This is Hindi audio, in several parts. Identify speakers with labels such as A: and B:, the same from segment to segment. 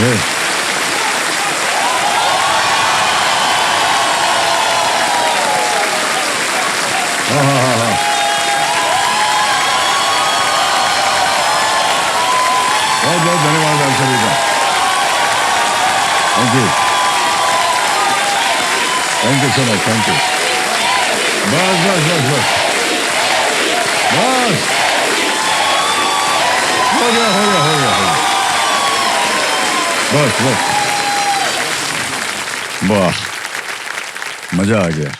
A: ये हाँ हाँ हाँ हाँ, बहुत बहुत धन्यवाद आप सभी का। Thank you, thank you so much, thank you. बस बस बस बस बस, हो गया हो गया हो गया हो गया, बस बस, वाह, मजा आ गया।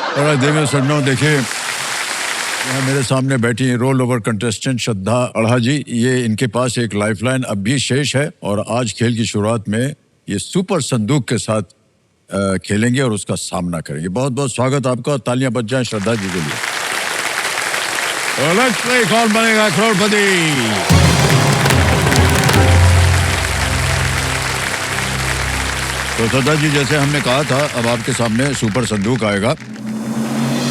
A: और देवियों सज्जनों, देखिए यहाँ मेरे सामने बैठी रोल ओवर कंटेस्टेंट श्रद्धा अढ़ा जी। ये इनके पास एक लाइफलाइन अब भी शेष है और आज खेल की शुरुआत में ये सुपर संदूक के साथ खेलेंगे और उसका सामना करेंगे। बहुत बहुत स्वागत आपका, तालियां बज जाएं श्रद्धा जी के लिए। लेट्स प्ले कौन बनेगा करोड़पति। तो श्रद्धा जी, जैसे हमने कहा था, अब आपके सामने सुपर संदूक आएगा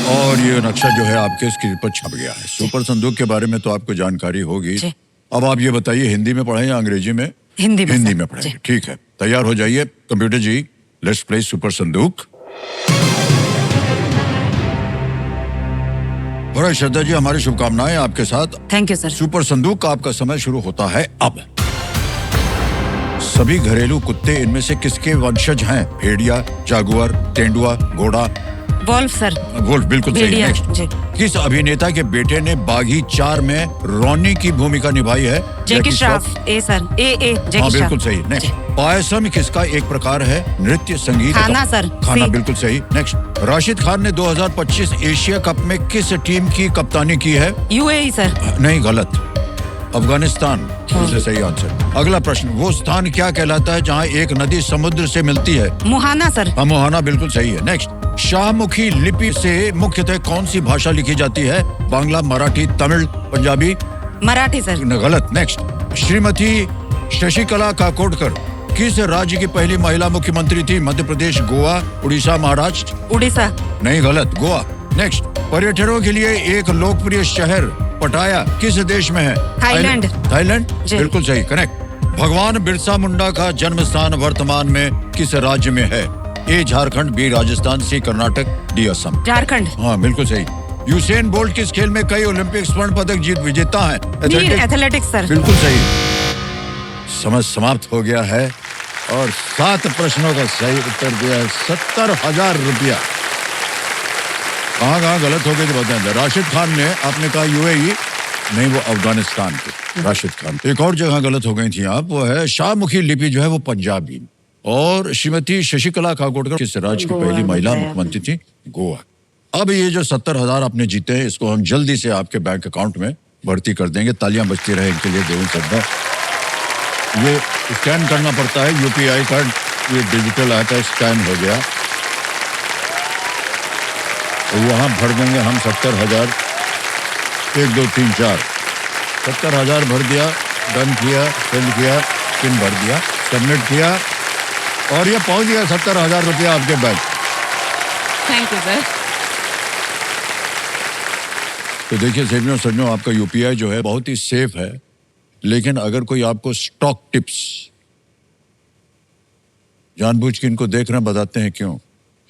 A: और ये नक्शा जो है आपके स्क्रीन पर छप गया है। सुपर संदूक के बारे में तो आपको जानकारी होगी। अब आप ये बताइए, हिंदी में पढ़ें या अंग्रेजी में? हिंदी में पढ़ें। ठीक है, तैयार हो जाइए। Computer ji, let's play super Sandook. और श्रद्धा जी, हमारी शुभकामनाएं आपके साथ।
B: Thank you sir.
A: सुपर संदूक का आपका समय शुरू होता है अब। सभी घरेलू कुत्ते इनमें से किसके वंशज हैं? भेड़िया, जागुआर, तेंदुआ, घोड़ा?
B: Wolff sir.
A: वोल्फ, बिल्कुल सही। नेक्स्ट, किस अभिनेता के बेटे ने बागी 4 में रॉनी की भूमिका निभाई है?
B: जैकी श्रॉफ। ए सर, ए जैकी
A: हाँ, बिल्कुल सही। नेक्स्ट, पायसम किसका एक प्रकार है? नृत्य, संगीत?
B: खाना सर।
A: खाना, बिल्कुल सही। नेक्स्ट, राशिद खान ने 2025 एशिया कप में किस टीम की कप्तानी की है?
B: UAE sir.
A: नहीं, गलत, अफगानिस्तान सबसे सही आंसर। अगला प्रश्न, वो स्थान क्या कहलाता है जहाँ एक नदी समुद्र से मिलती है?
B: मुहाना सर।
A: हाँ, मुहाना बिल्कुल सही है। नेक्स्ट, शाहमुखी लिपि से मुख्यतः कौन सी भाषा लिखी जाती है? बांग्ला, मराठी, तमिल, पंजाबी?
B: मराठी सर।
A: गलत। नेक्स्ट, श्रीमती शशिकला काकोडकर किस राज्य की पहली महिला मुख्यमंत्री थी? मध्य प्रदेश, गोवा, उड़ीसा, महाराष्ट्र?
B: उड़ीसा।
A: नहीं, गलत, गोवा। नेक्स्ट, पर्यटकों के लिए एक लोकप्रिय शहर पटाया किस देश में है?
B: थाईलैंड।
A: थाईलैंड, बिल्कुल सही, करेक्ट। भगवान बिरसा मुंडा का जन्म स्थान वर्तमान में किस राज्य में है? ए झारखंड, बी राजस्थान, सी कर्नाटक, डी असम?
B: झारखंड।
A: हाँ, बिल्कुल सही। यूसेन बोल्ट किस खेल में कई ओलंपिक स्वर्ण पदक जीत विजेता है?
B: Athletics sir.
A: बिल्कुल सही। समय समाप्त हो गया है और 7 प्रश्नों का सही उत्तर दिया है। 70,000 रुपया। कहाँ गलत हो गए तो बताएं। राशिद खान ने, आपने कहा यूएई, नहीं, वो अफगानिस्तान के राशिद खान। एक और जगह गलत हो गई थी आप, वो है शाहमुखी लिपि जो है वो पंजाबी। और श्रीमती शशिकला काकोडकर किस राज्य की पहली महिला मुख्यमंत्री थी? गोवा। अब ये जो 70,000 आपने जीते हैं, इसको हम जल्दी से आपके बैंक अकाउंट में भर्ती कर देंगे। तालियां बजती रहे इनके लिए। देवेंद्र श्रद्धा, ये स्कैन करना पड़ता है यूपीआई कार्ड, ये डिजिटल ऐप है, स्कैन हो गया तो यहाँ भर देंगे हम 70,000। 1 2 3 4, 70,000 भर दिया, डन किया, सेंड किया, पिन भर दिया, सबमिट किया और ये पहुंच गया 70,000 रुपया आपके बैंक।
B: Thank you sir.
A: तो देखिए सेवियों सज्जनों, आपका यूपीआई जो है बहुत ही सेफ है, लेकिन अगर कोई आपको स्टॉक टिप्स, जानबूझ के इनको देख रहे हैं, बताते हैं क्यों।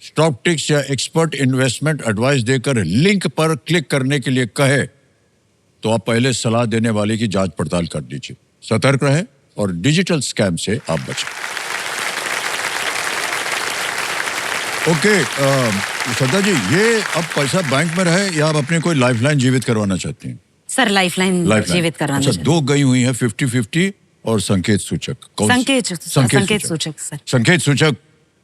A: स्टॉक टिप्स या एक्सपर्ट इन्वेस्टमेंट एडवाइस देकर लिंक पर क्लिक करने के लिए कहे तो आप पहले सलाह देने वाले की जांच पड़ताल कर लीजिए। सतर्क रहें और डिजिटल स्कैम से आप बचें। ओके, श्रद्धा जी, ये अब पैसा बैंक में रहे या आप अपनी कोई लाइफलाइन जीवित करवाना चाहती हैं?
B: सर, लाइफलाइन जीवित करवाना।
A: अच्छा, 2 गई हुई है, 50-50 और संकेत सूचक।
B: संकेत सूचक सर।
A: संकेत सूचक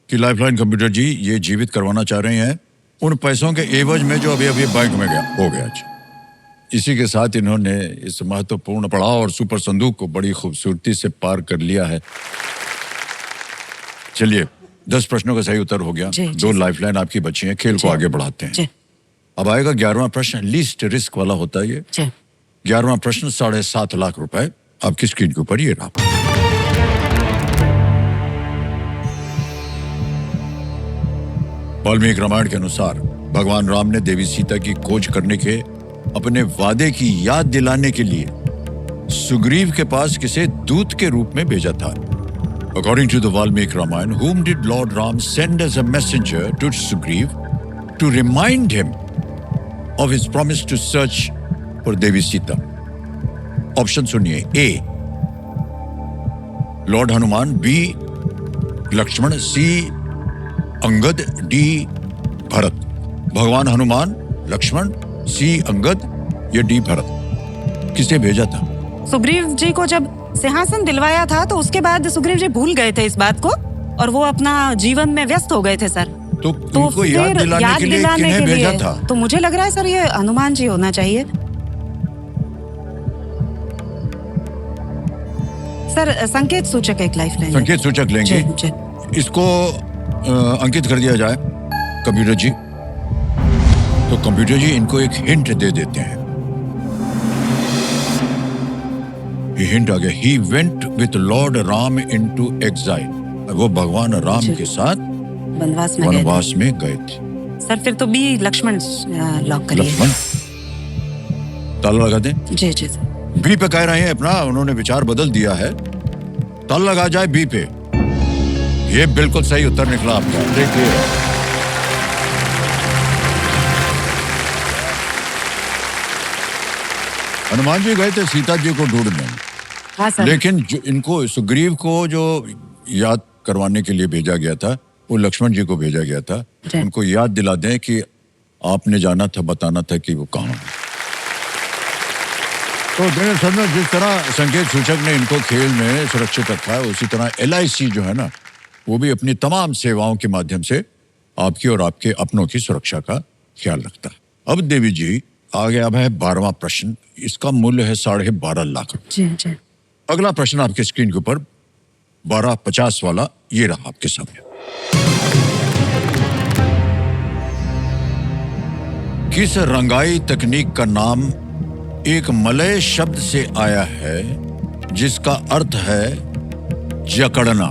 A: की लाइफलाइन कंप्यूटर जी ये जीवित करवाना चाह रहे हैं उन पैसों के एवज में जो अभी अभी बैंक में हो गया। इसी के साथ इन्होंने इस महत्वपूर्ण पड़ाव और सुपर संदूक को बड़ी खूबसूरती से पार कर लिया है। चलिए, 10 प्रश्नों का सही उत्तर हो गया। 2 लाइफलाइन आपकी बची हैं। खेल को आगे बढ़ाते हैं। अब आएगा 11वां प्रश्न, लीस्ट रिस्क वाला होता है ये। 11वां प्रश्न, 7.5 लाख रुपए आपकी स्क्रीन के ऊपर ये रहा। वाल्मीकि रामायण के अनुसार भगवान राम ने देवी सीता की खोज करने के अपने वादे की याद दिलाने के लिए सुग्रीव के पास किसे दूत के रूप में भेजा था? According to the Valmiki Ramayana, whom did Lord Ram send as a messenger to Sugriv to remind him of his promise to search for Devi Sita? Option सुनिए. A. Lord Hanuman, B. Lakshman, C. Angad, D. Bharat. भगवान हनुमान, लक्ष्मण, C. अंगद या D. भरत, किसे भेजा था?
B: सुग्रीव जी को जब सिंहासन दिलवाया था तो उसके बाद सुग्रीव जी भूल गए थे इस बात को और वो अपना जीवन में व्यस्त हो गए थे सर.
A: तो उनको याद दिलाने के लिए किन्हें भेजा था?
B: तो मुझे लग रहा है सर ये हनुमान जी होना चाहिए. सर संकेत सूचक एक लाइफलाइन.
A: संकेत सूचक लेंगे. इसको अंकित कर दिया जाए कंप्यूटर जी. तो कंप्यूटर जी इनको एक हिंट दे देते हैं. ये हिंट आ गया. He went with Lord Ram into exile. वो भगवान राम के साथ वनवास में गए थे.
B: सर फिर तो बी लक्ष्मण लॉक करिए.
A: लक्ष्मण ताला लगा दें.
B: जी जी सर.
A: बी पे कह रहे हैं अपना. उन्होंने विचार बदल दिया है. ताला लगा जाए बी पे. ये बिल्कुल सही उत्तर निकला आपका. देखिए हनुमान जी गए थे सीता जी को ढूंढने.
B: हाँ सर.
A: लेकिन जो इनको सुग्रीव को जो याद करवाने के लिए भेजा गया था वो लक्ष्मण जी को भेजा गया था. उनको याद दिला दें कि आपने जाना था, बताना था कि वो कहाँ है. तो सर में जिस तरह संकेत सूचक ने इनको खेल में सुरक्षित रखा है उसी तरह LIC जो है ना वो भी अपनी तमाम सेवाओं के माध्यम से आपकी और आपके अपनों की सुरक्षा का ख्याल रखता है. अब देवी जी आ गया है 12वां प्रश्न. इसका मूल्य है 12.5 लाख.
B: जी जी.
A: अगला प्रश्न आपके स्क्रीन के ऊपर 1250 वाला ये रहा आपके सामने. किस रंगाई तकनीक का नाम एक मलय शब्द से आया है जिसका अर्थ है जकड़ना?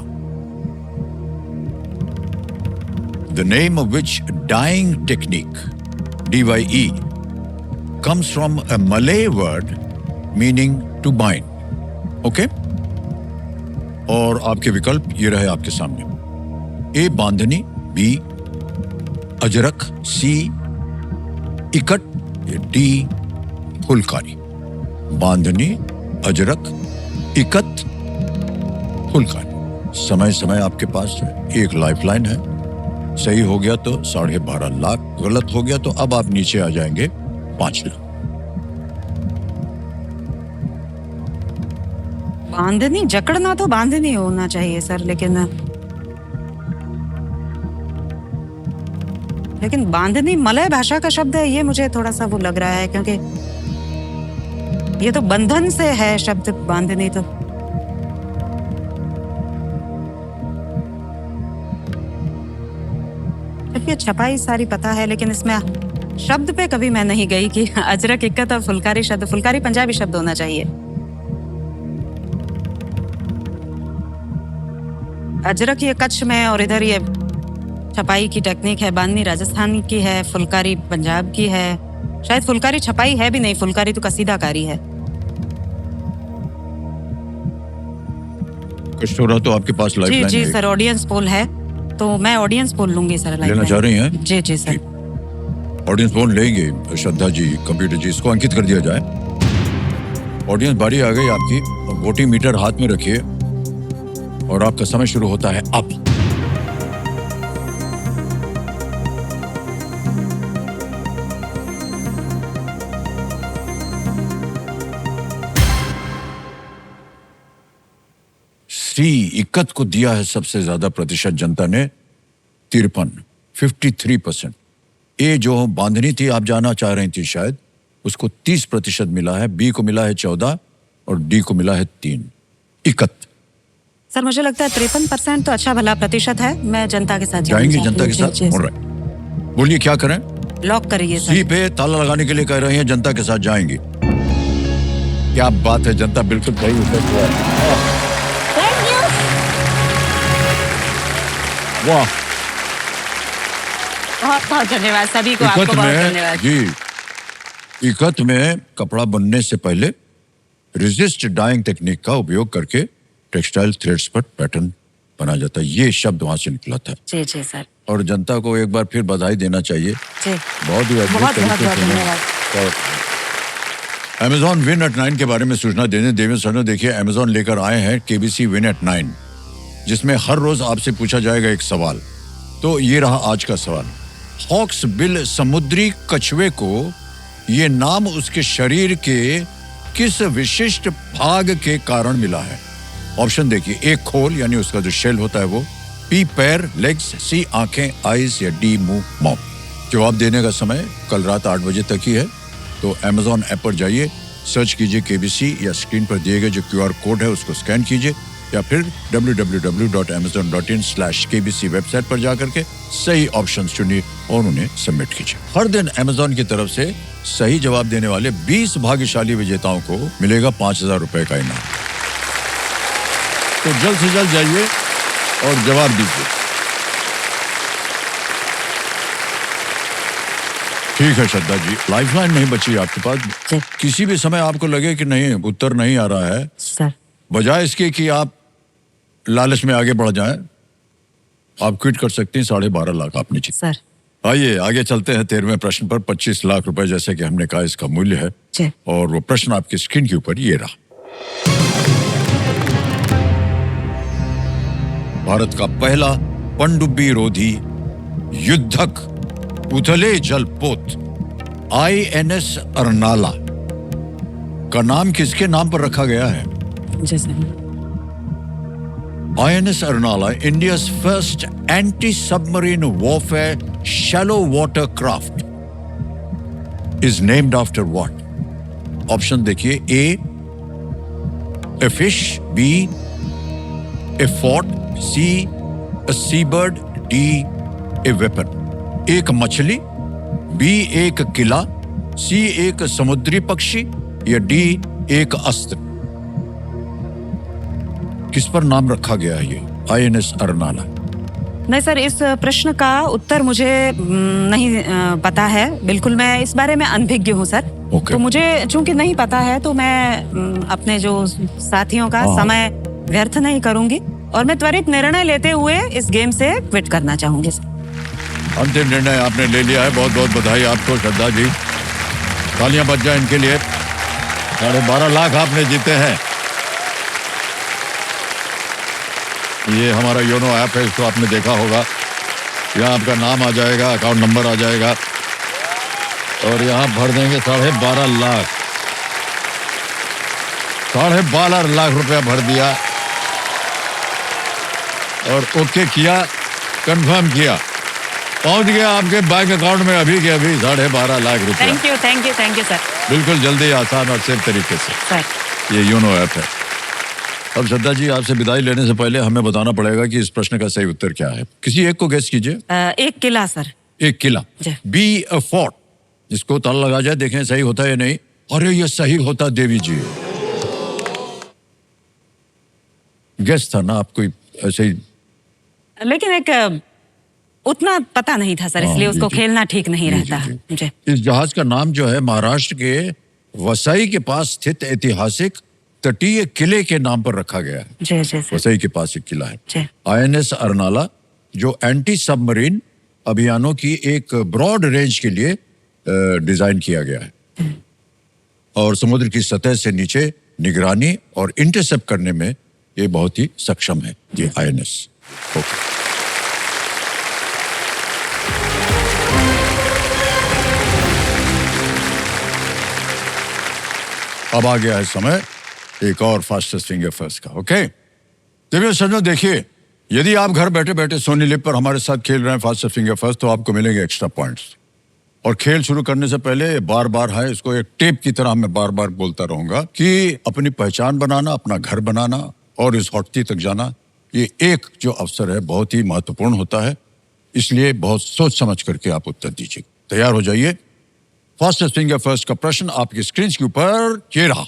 A: The name of which dyeing technique, DYE, comes from a Malay word meaning to bind. Okay? और आपके विकल्प ये रहे आपके सामने. A. Bandhani, B. Ajrak, C. Ikat, D. Phulkari. बांधनी, अजरक, इकट, फुलकारी. समय समय आपके पास एक लाइफलाइन है. सही हो गया तो 12.5 लाख, गलत हो गया तो अब आप नीचे आ जाएंगे 5 लाख.
B: बांधनी, जकड़ना तो बांधनी होना चाहिए सर. लेकिन बांधनी मलय भाषा का शब्द है. ये मुझे थोड़ा सा वो लग रहा है क्योंकि ये तो बंधन से है शब्द बांधनी. तो ये छपाई सारी पता है लेकिन इसमें शब्द पे कभी मैं नहीं गई कि अजरक, इक्कत और फुलकारी शब्द. फुलकारी पंजाबी शब्द होना चाहिए. अजरक ये कच्छ में और इधर ये छपाई की टेक्निक है. बांधनी राजस्थान की है, फुलकारी पंजाब की है. शायद फुलकारी छपाई है भी नहीं, फुलकारी तो कसीदाकारी है.
A: कुछ हो रहा तो आपके पास लाइफलाइन
B: जी सर. ऑडियंस पोल है तो मैं ऑडियंस पोल लूंगी सर.
A: लेना चाह रही हैं?
B: जी जी सर.
A: ऑडियंस पोल लेंगे श्रद्धा जी. कंप्यूटर जी इसको अंकित कर दिया जाए. ऑडियंस बारी आ गई आपकी. वोटिंग मीटर हाथ में रखिए और आपका समय शुरू होता है अब. सी इक्कत को दिया है सबसे ज्यादा प्रतिशत जनता ने 53%. ए जो बांधनी थी आप जाना चाह रही थी शायद, उसको 30% मिला है. बी को मिला है 14 और डी को मिला है 3. इक्कत
B: सर मुझे लगता है 53% तो अच्छा भला प्रतिशत है. मैं जनता के साथ
A: जाएंगे. जनता के साथ. बोलिए क्या करें?
B: लॉक करिए सर.
A: सी पे ताला लगाने के लिए कह रहे हैं. जनता के साथ जाएंगे. क्या बात है. जनता बिल्कुल सही उत्तर. वाह,
B: बहुत बहुत धन्यवाद सभी को. आपको बहुत धन्यवाद
A: जी. इकत में कपड़ा बनने से पहले रेजिस्ट डाइंग टेक्निक का उपयोग करके टेक्सटाइल थ्रेड्स पर पैटर्न बना जाता है। ये शब्द वहां से निकला था।
B: जी जी सर।
A: और जनता को एक बार फिर बधाई देना चाहिए।
B: जी
A: बहुत ही अद्भुत
B: बहुत
A: तरीके से
B: धन्यवाद।
A: अमेजॉन विन एट 9 के बारे में सूचना देने देवेंद्र सर ने देखिए अमेजॉन लेकर आए हैं केबीसी विन एट 9, जिसमें हर रोज आपसे पूछा जाएगा एक सवाल। तो ये रहा आज का सवाल। हॉक्स बिल समुद्री कछुए को ये नाम उसके शरीर के किस विशिष्ट भाग के कारण मिला है? ऑप्शन देखिए, ए खोल यानी उसका जो शेल होता है वो, बी पैर लेग्स, सी आंखें आईज या डी मुंह माउथ। जवाब देने का समय कल रात 8 बजे तक ही है। तो अमेजॉन ऐप पर जाइए, सर्च कीजिए केबीसी या स्क्रीन पर दिए गए जो QR कोड है उसको स्कैन कीजिए या फिर www.amazon.in/kbc वेबसाइट पर जाकर के सही ऑप्शन चुनिए और उन्हें सबमिट कीजिए। हर दिन अमेजॉन की तरफ से सही जवाब देने वाले 20 भाग्यशाली विजेताओं को मिलेगा 5,000 रुपए का इनाम। तो जल्द से जल्द जाइए और जवाब दीजिए। ठीक है श्रद्धा जी, लाइफलाइन नहीं बची आपके पास। किसी भी समय आपको लगे कि नहीं उत्तर नहीं आ रहा है
B: सर,
A: बजाय इसके कि आप लालच में आगे बढ़ जाएं, आप क्विट कर सकते हैं। 12.5 लाख आपने जीते।
B: सर
A: आइए आगे चलते हैं 13वें प्रश्न पर। 25 लाख रुपए जैसे कि हमने कहा इसका मूल्य है
B: जी।
A: और वो प्रश्न आपकी स्क्रीन के ऊपर ये रहा। भारत का पहला पनडुब्बी रोधी युद्धक उथले जलपोत INS अर्नाला का नाम किसके नाम पर रखा गया है?
B: जी sir.
A: INS Arnala, India's first anti-submarine warfare shallow water craft, is named after what? Option देखिए, A a fish, B a fort, C a seabird, D a weapon. एक मछली, B एक किला, C एक समुद्री पक्षी या D एक अस्त्र। किस पर नाम रखा गया है ये INS अर्नाला?
B: नहीं सर, इस प्रश्न का उत्तर मुझे नहीं पता है। बिल्कुल मैं इस बारे में अनभिज्ञ हूँ सर। तो मुझे चूंकि नहीं पता है तो मैं अपने जो साथियों का समय व्यर्थ नहीं करूंगी और मैं त्वरित निर्णय लेते हुए इस गेम से क्विट करना चाहूंगी सर।
A: अंतिम निर्णय आपने ले लिया है। बहुत बहुत बधाई आपको श्रद्धा जी, तालियां बज जाए इनके लिए। 12.5 लाख आपने जीते हैं। ये हमारा योनो ऐप है, इसको आपने देखा होगा। यहाँ आपका नाम आ जाएगा, अकाउंट नंबर आ जाएगा और यहाँ भर देंगे 12.5 लाख। 12.5 लाख रुपया भर दिया और ओके किया, कंफर्म किया, पहुंच गया आपके बैंक अकाउंट में अभी के अभी 12.5 लाख रुपया।
B: Thank you sir.
A: बिल्कुल जल्दी, आसान और सेफ तरीके से
B: सर।
A: ये योनो ऐप है। अब श्रद्धा जी, आपसे विदाई लेने से पहले हमें बताना पड़ेगा कि इस प्रश्न का सही उत्तर क्या है। किसी एक को गेस कीजिए।
B: एक किला सर।
A: एक किला, बी अ फोर्ट। जिसको ताला लगा जाए, देखें सही होता है या नहीं। अरे ये सही होता देवी जी, गेस था ना आपको ऐसे ही।
B: लेकिन एक उतना पता नहीं था सर, इसलिए उसको खेलना ठीक नहीं रहता। जी।
A: इस जहाज का नाम जो है महाराष्ट्र के वसई के पास स्थित ऐतिहासिक तटीय किले के नाम पर रखा गया है।
B: जी सर।
A: वसई के पास एक किला है
B: जी।
A: INS अर्नाला, जो एंटी सबमरीन अभियानों की एक ब्रॉड रेंज के लिए डिजाइन किया गया है और समुद्र की सतह से नीचे निगरानी और इंटरसेप्ट करने में ये बहुत ही सक्षम है ये INS। ओके, अब आ गया है समय एक और फास्टेस्ट फिंगर फर्स्ट का। ओके देवियों सज्जनों, देखिए, यदि आप घर बैठे बैठे सोनी लिप पर हमारे साथ खेल रहे हैं फास्टेस्ट फिंगर फर्स्ट, तो आपको मिलेंगे एक्स्ट्रा पॉइंट्स। और खेल शुरू करने से पहले बार बार है, इसको एक टेप की तरह मैं बार बार बोलता रहूंगा कि अपनी पहचान बनाना, अपना घर बनाना और इस हॉटती तक जाना, ये एक जो अवसर है बहुत ही महत्वपूर्ण होता है। इसलिए बहुत सोच समझ करके आप उत्तर दीजिए। तैयार हो जाइए। फास्टेस्ट फिंगर फर्स्ट का प्रश्न आपकी स्क्रीन के ऊपर ये रहा।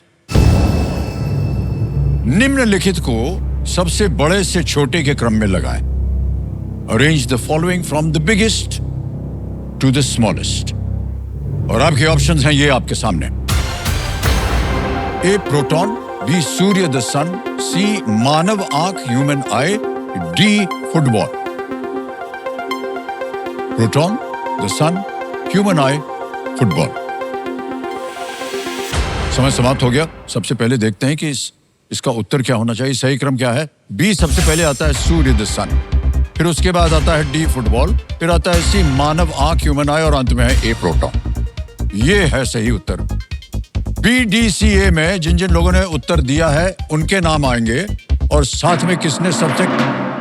A: निम्नलिखित को सबसे बड़े से छोटे के क्रम में लगाएं। Arrange the following from the biggest to the smallest. और आपके ऑप्शंस हैं ये आपके सामने। ए प्रोटॉन, बी सूर्य द सन, सी मानव आंख human eye, D football. Proton, the sun, human eye, football. समय समाप्त हो गया। सबसे पहले देखते हैं कि इसका उत्तर क्या होना चाहिए। सही क्रम क्या है? बी सबसे पहले आता है सूर्य द सन, फिर उसके बाद आता है डी फुटबॉल, फिर आता है सी मानव आंख ह्यूमन आई और अंत में है ए प्रोटॉन। ये है सही उत्तर। BDCA में जिन जिन लोगों ने उत्तर दिया है उनके नाम आएंगे और साथ में किसने सबसे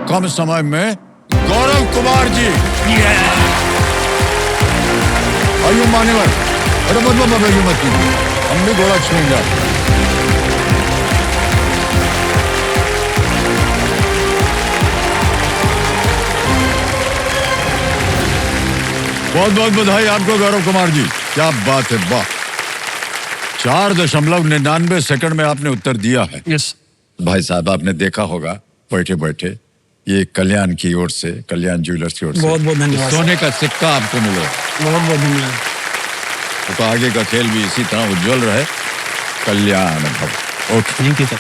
A: कम समय में, गौरव कुमार जी। आयु मान्यवर, अरे मतलब मत कीजिए, हम भी घोड़ा छूएंगे। बहुत बहुत बधाई आपको गौरव कुमार जी, क्या बात है, वाह। 4.99 सेकंड में आपने उत्तर दिया है।
C: यस
A: भाई साहब, आपने देखा होगा बैठे बैठे, ये कल्याण की ओर से, कल्याण ज्वेलर्स की ओर से
C: बहुत बहुत धन्यवाद।
A: सोने का सिक्का आपको मिले।
C: बहुत बहुत धन्यवाद।
A: तो आगे का खेल भी इसी तरह उज्जवल रहे। कल्याण भव। Okay,
C: thank you sir.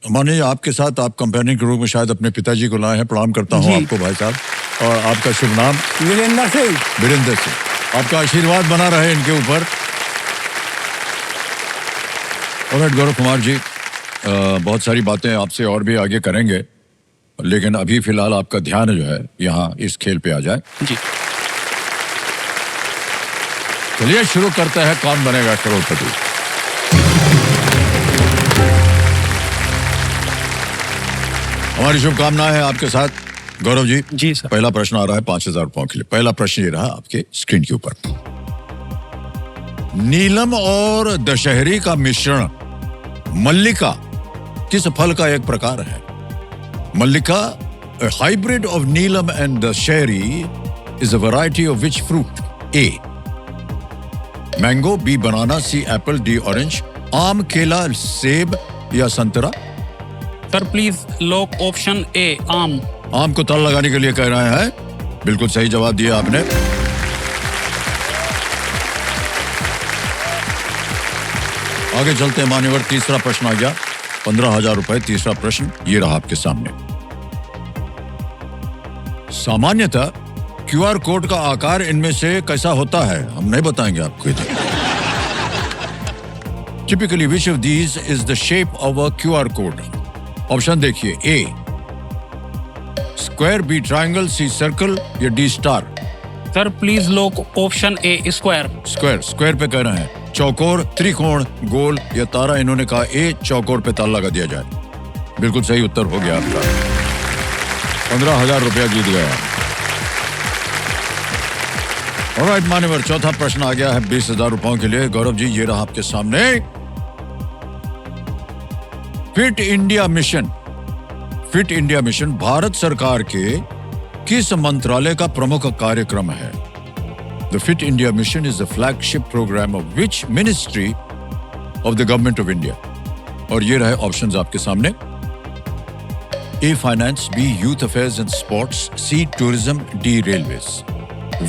A: मानिए आपके साथ आप कंपेनियन के रूप में शायद अपने पिताजी को लाए हैं। प्रणाम करता हूँ आपको भाई साहब। और आपका शुभ नाम?
C: वीरेंद्र सिंह।
A: वीरेंद्र सिंह। आपका आशीर्वाद बना रहे इनके ऊपर। और गौरव कुमार जी, बहुत सारी बातें आपसे और भी आगे करेंगे, लेकिन अभी फिलहाल आपका ध्यान जो है यहाँ इस खेल पे आ जाए।
C: जी
A: चलिए शुरू करते हैं, कौन बनेगा करोड़पति। हमारी शुभकामनाएं हैं आपके साथ गौरव जी।
C: जी सर।
A: पहला प्रश्न आ रहा है 5,000 रुपयों के लिए। पहला प्रश्न ये रहा आपके स्क्रीन के ऊपर। नीलम और दशहरी का मिश्रण मल्लिका किस फल का एक प्रकार है? मल्लिका, a hybrid of neelam and dasheri, is a variety of which fruit? A. Mango, B. Banana, C. Apple, D. Orange. आम, केला, सेब या संतरा?
C: Sir please lock option A, आम।
A: आम को ताला लगाने के लिए कह रहे हैं। बिल्कुल सही जवाब दिया आपने। आगे चलते हैं मान्यवर, तीसरा प्रश्न आ गया। 15,000 रुपए। तीसरा प्रश्न ये रहा आपके सामने। सामान्यतः QR कोड का आकार इनमें से कैसा होता है? हम नहीं बताएंगे आपको इधर। Typically, which of these is the shape of a QR code? Option देखिए। A square, B triangle, C circle या D star?
C: Sir please lock option A, square.
A: Square. Square पे कह रहे हैं। चौकोर, त्रिकोण, गोल या तारा? इन्होंने कहा ए, चौकोर पे ताला लगा दिया जाए। बिल्कुल सही उत्तर हो गया आपका। 15,000 रुपया जीत गया। ऑलराइट मान्यवर, चौथा प्रश्न आ गया है 20,000 रुपयों के लिए। गौरव जी ये रहा आपके सामने। Fit India mission. Fit India mission Bharat सरकार के किस मंत्रालय का प्रमुख कार्यक्रम है? The Fit India Mission is the flagship program of which ministry of the government of India? और ये रहे ऑप्शंस आपके सामने। A finance, B youth affairs and sports, C tourism, D railways.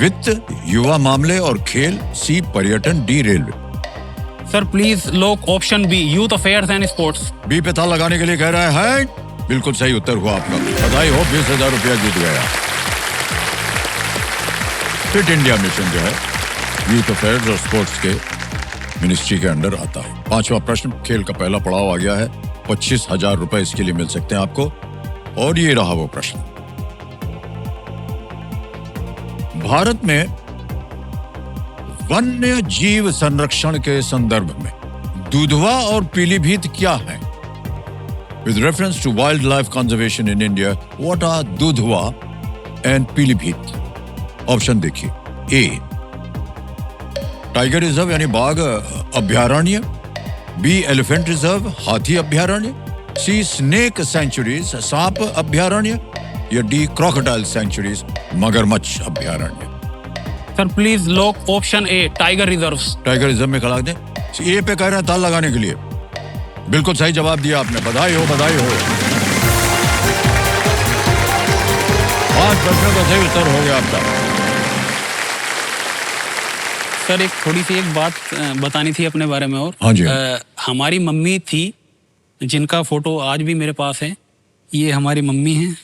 A: वित्त, युवा मामले और खेल, C पर्यटन, D railway.
C: Sir please lock option B, youth affairs and sports.
A: B पे ताला लगाने के लिए कह रहे हैं। बिल्कुल सही उत्तर हुआ आपका। बधाई हो, 20,000 रुपया जीत गया। फिट इंडिया मिशन जो है यूथ अफेयर्स और स्पोर्ट्स के मिनिस्ट्री के अंडर आता है। पांचवा प्रश्न, खेल का पहला पड़ाव आ गया है। 25,000 रुपए इसके लिए मिल सकते हैं आपको। और ये रहा वो प्रश्न। भारत में वन्य जीव संरक्षण के संदर्भ में दुधवा और पीलीभीत क्या है? With reference to wildlife conservation in India, what are Dudhwa and Pilibhit? Option देखिए। ए टाइगर रिजर्व यानी बाघ अभ्यारण्य, बी एलिफेंट रिजर्व हाथी अभ्यारण्य, सी स्नेक सेंचुरीज सांप अभ्यारण्य या डी क्रोकोडाइल सेंचुरीज मगरमच्छ अभ्यारण्य।
C: Sir please lock option A, tiger reserves.
A: Tiger reserve में खड़ा दें। ए पे कह रहे हैं ताल लगाने के लिए। बिल्कुल सही जवाब दिया आपने। बधाई हो, बधाई हो। 5 प्रश्नों का सही उत्तर हो गया आपका।
C: सर एक थोड़ी सी एक बात बतानी थी अपने बारे में और
A: हाँ जी।
C: हमारी मम्मी थी जिनका फोटो आज भी मेरे पास है। ये हमारी मम्मी हैं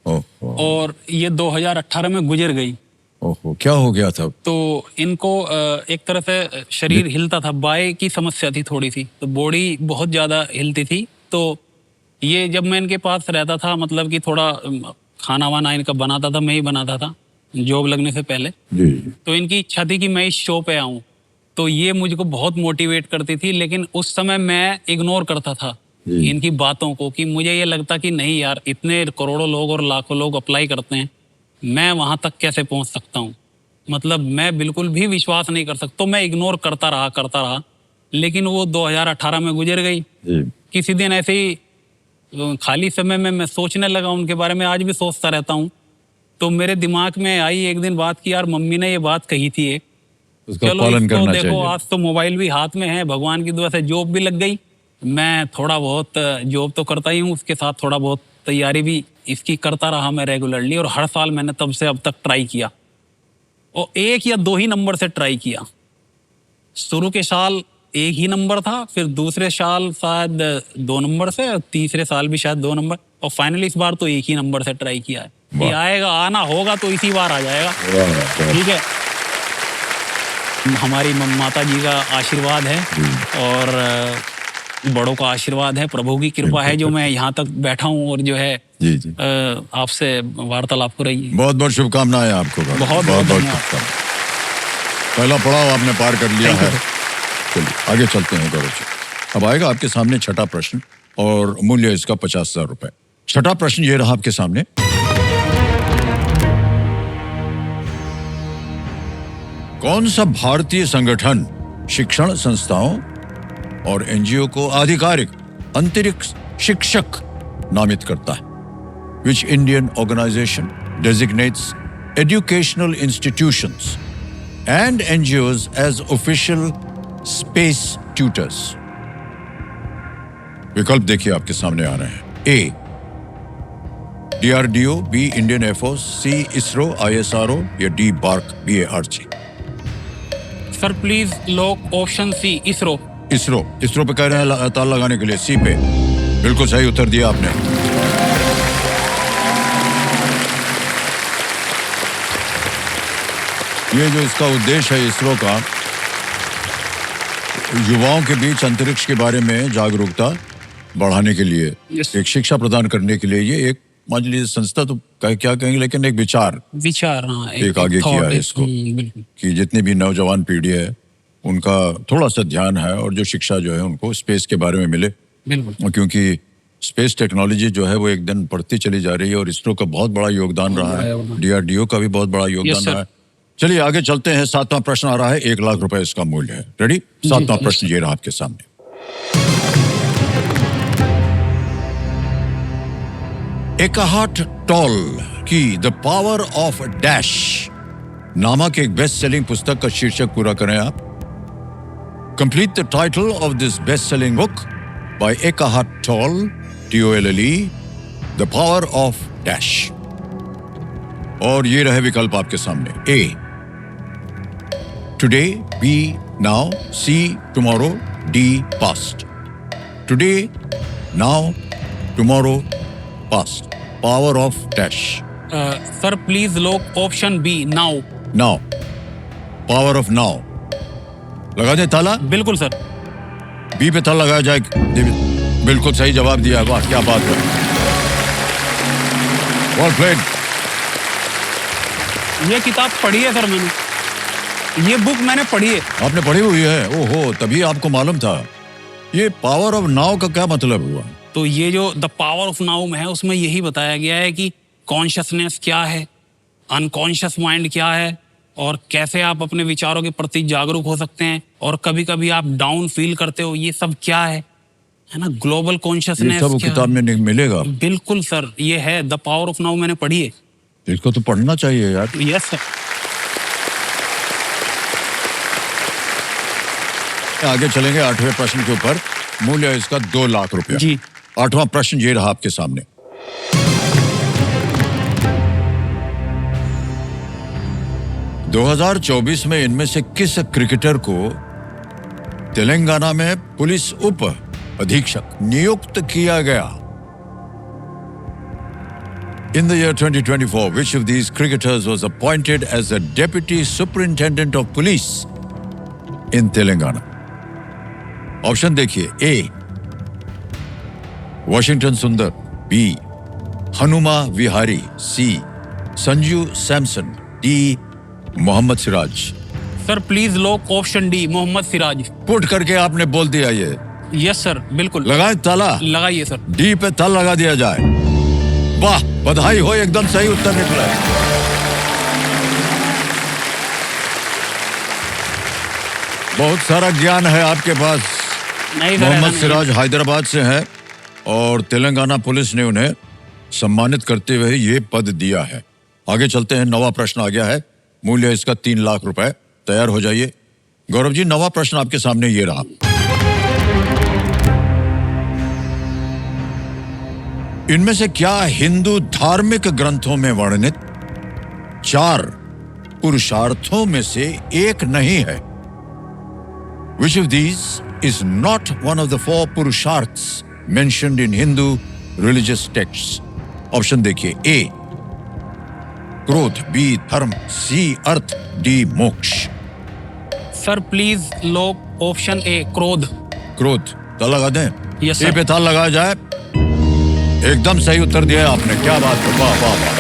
A: ओहो,
C: और ये 2018 में गुजर गई।
A: ओहो, क्या हो गया था?
C: तो इनको एक तरह से शरीर हिलता था, बाय की समस्या थी थोड़ी सी, तो बॉडी बहुत ज़्यादा हिलती थी। तो ये जब मैं इनके पास रहता था, मतलब कि थोड़ा खाना वाना इनका बनाता था, मैं ही बनाता था जॉब लगने से पहले।
A: जी।
C: तो इनकी इच्छा थी कि मैं इस शो पे आऊँ, तो ये मुझको बहुत मोटिवेट करती थी, लेकिन उस समय मैं इग्नोर करता था इनकी बातों को, कि मुझे ये लगता कि नहीं यार, इतने करोड़ों लोग और लाखों लोग अप्लाई करते हैं, मैं वहाँ तक कैसे पहुँच सकता हूँ, मतलब मैं बिल्कुल भी विश्वास नहीं कर सकता। तो मैं इग्नोर करता रहा, लेकिन वो 2018 में गुजर गई।
A: जी।
C: किसी दिन ऐसे ही खाली समय में मैं सोचने लगा उनके बारे में, आज भी सोचता रहता हूँ। तो मेरे दिमाग में आई एक दिन बात कि यार मम्मी ने ये बात कही थी एक,
A: उसका
C: चलो
A: पालन
C: इसको
A: करना
C: देखो,
A: चाहिए।
C: आज तो मोबाइल भी हाथ में है, भगवान की दुआ से जॉब भी लग गई। मैं थोड़ा बहुत जॉब तो करता ही हूँ, उसके साथ थोड़ा बहुत तैयारी भी इसकी करता रहा मैं रेगुलरली, और हर साल मैंने तब से अब तक ट्राई किया, और 1 या 2 ही नंबर से ट्राई किया। शुरू के साल 1 ही नंबर था, फिर दूसरे साल शायद 2 नंबर से, और तीसरे साल भी शायद 2 नंबर, और फाइनली इस बार तो 1 ही नंबर से ट्राई किया है। ये आएगा, आना होगा तो इसी बार आ जाएगा। ठीक है, हमारी माता जी का आशीर्वाद है और बड़ों का आशीर्वाद है, प्रभु की कृपा है जो मैं यहाँ तक बैठा हूँ और जो है
A: जी जी।
C: आपसे वार्तालाप हो रही है।
A: बहुत बहुत शुभकामनाएं आपको।
C: बहुत
A: शुभकामनाएं। पहला पड़ाव आपने पार कर लिया है। चलिए आगे चलते हैं गौरव जी। अब आएगा आपके सामने छठा प्रश्न और मूल्य इसका 50,000 रुपए। छठा प्रश्न ये रहा आपके सामने। कौन सा भारतीय संगठन शिक्षण संस्थाओं और एनजीओ को आधिकारिक अंतरिक्ष शिक्षक नामित करता है? Which Indian organization designates educational institutions and NGOs as official space tutors? विकल्प देखिए आपके सामने आ रहे हैं। A. DRDO, B. Indian Air Force, C. ISRO, ISRO या D. BARC, BARC?
C: Sir please lock option C, ISRO.
A: ISRO पे कह रहे हैं ताला लगाने के लिए। सी पे बिल्कुल सही उत्तर दिया आपने। ये जो इसका उद्देश्य है इसरो का, युवाओं के बीच अंतरिक्ष के बारे में जागरूकता बढ़ाने के लिए, एक शिक्षा प्रदान करने के लिए, ये एक मान लीजिए संस्था तो क्या कहेंगे, लेकिन एक विचार हाँ, एक आगे किया है इसको कि जितनी भी नौजवान पीढ़ी है उनका थोड़ा सा ध्यान है और जो शिक्षा जो है उनको स्पेस के बारे में मिले।
C: बिल्कुल,
A: क्योंकि स्पेस टेक्नोलॉजी जो है वो एक दिन बढ़ती चली जा रही है और इसरो का बहुत बड़ा योगदान रहा है, डीआरडीओ का भी बहुत बड़ा योगदान रहा है। चलिए आगे चलते हैं। 7वां प्रश्न आ रहा है, 1 लाख रुपए इसका मूल्य है। रेडी? 7वां प्रश्न ये रहा आपके सामने। एकाहार्ट टोल की द पावर ऑफ डैश नामक एक बेस्ट सेलिंग पुस्तक का शीर्षक पूरा करें आप। Complete the title of this best selling book by Eckhart Tolle, TOLLE, the power of dash. और ये रहे विकल्प आपके सामने। A. Today, B. Now, C. Tomorrow, D. Past. Today, now, tomorrow, past. Power of dash.
C: Sir please lock option B, now.
A: Now, power of now. लगा दे ताला?
C: बिल्कुल सर।
A: बी पे ताला लगाया जाए। बिल्कुल सही जवाब दिया। वाह क्या बात है, वेल प्लेड।
C: ये किताब पढ़ी है सर मैंने, ये बुक मैंने पढ़ी है।
A: आपने पढ़ी हुई है? ओहो, तभी आपको मालूम था। ये पावर ऑफ नाउ का क्या मतलब हुआ?
C: तो ये जो द पावर ऑफ नाउ में है उसमें यही बताया गया है कि कॉन्शियसनेस क्या है, अनकॉन्शियस माइंड क्या है, और कैसे आप अपने विचारों के प्रति जागरूक हो सकते हैं, और कभी कभी आप डाउन फील करते हो, ये सब क्या है ना, ग्लोबल कॉन्शियसनेस।
A: सब किताब में नहीं मिलेगा?
C: बिल्कुल सर, ये है द पावर ऑफ नाउ, मैंने पढ़ी है।
A: इसको तो पढ़ना चाहिए यार।
C: Yes sir.
A: आगे चलेंगे 8वें प्रश्न के ऊपर। मूल्य इसका 2 लाख रुपया
C: जी।
A: 8वां प्रश्न ये रहा आपके सामने। 2024 में इनमें से किस क्रिकेटर को तेलंगाना में पुलिस उप अधीक्षक नियुक्त किया गया? In the year 2024, which of these cricketers was appointed as a deputy superintendent of police in Telangana? Option देखिए, A Washington Sundar, B Hanuma Vihari, C Sanju Samson, D Mohammed Siraj.
C: Sir please lock option D Mohammed Siraj.
A: Put करके आपने बोल दिया ये?
C: यस सर, बिल्कुल।
A: लगाए ताला?
C: लगाइए सर।
A: डी पे ताला लगा दिया जाए। वाह, बधाई हो, एकदम सही उत्तर निकला। बहुत सारा ज्ञान है आपके पास।
C: नहीं सर,
A: मोहम्मद
C: ऐसा नहीं।
A: सिराज हैदराबाद से हैं और तेलंगाना पुलिस ने उन्हें सम्मानित करते हुए ये पद दिया है। आगे चलते हैं, नवा प्रश्न आ गया है, मूल्य इसका 3 लाख रुपए। तैयार हो जाइए। गौरव जी, नवा प्रश्न आपके सामने ये रहा। इनमें से क्या हिंदू धार्मिक ग्रंथों में वर्णित 4 पुरुषार्थों में से एक नहीं है? Which of these is not one of the 4 पुरुषार्थs mentioned in Hindu religious texts? Option देखिए, ए क्रोध, बी धर्म, सी अर्थ, डी मोक्ष।
C: Sir please lock option A क्रोध।
A: क्रोध ताल लगा दें?
C: यस
A: ए
C: सर।
A: पे ताल लगाया जाए। एकदम सही उत्तर दिया आपने, क्या बात है, वाह वाह वाह।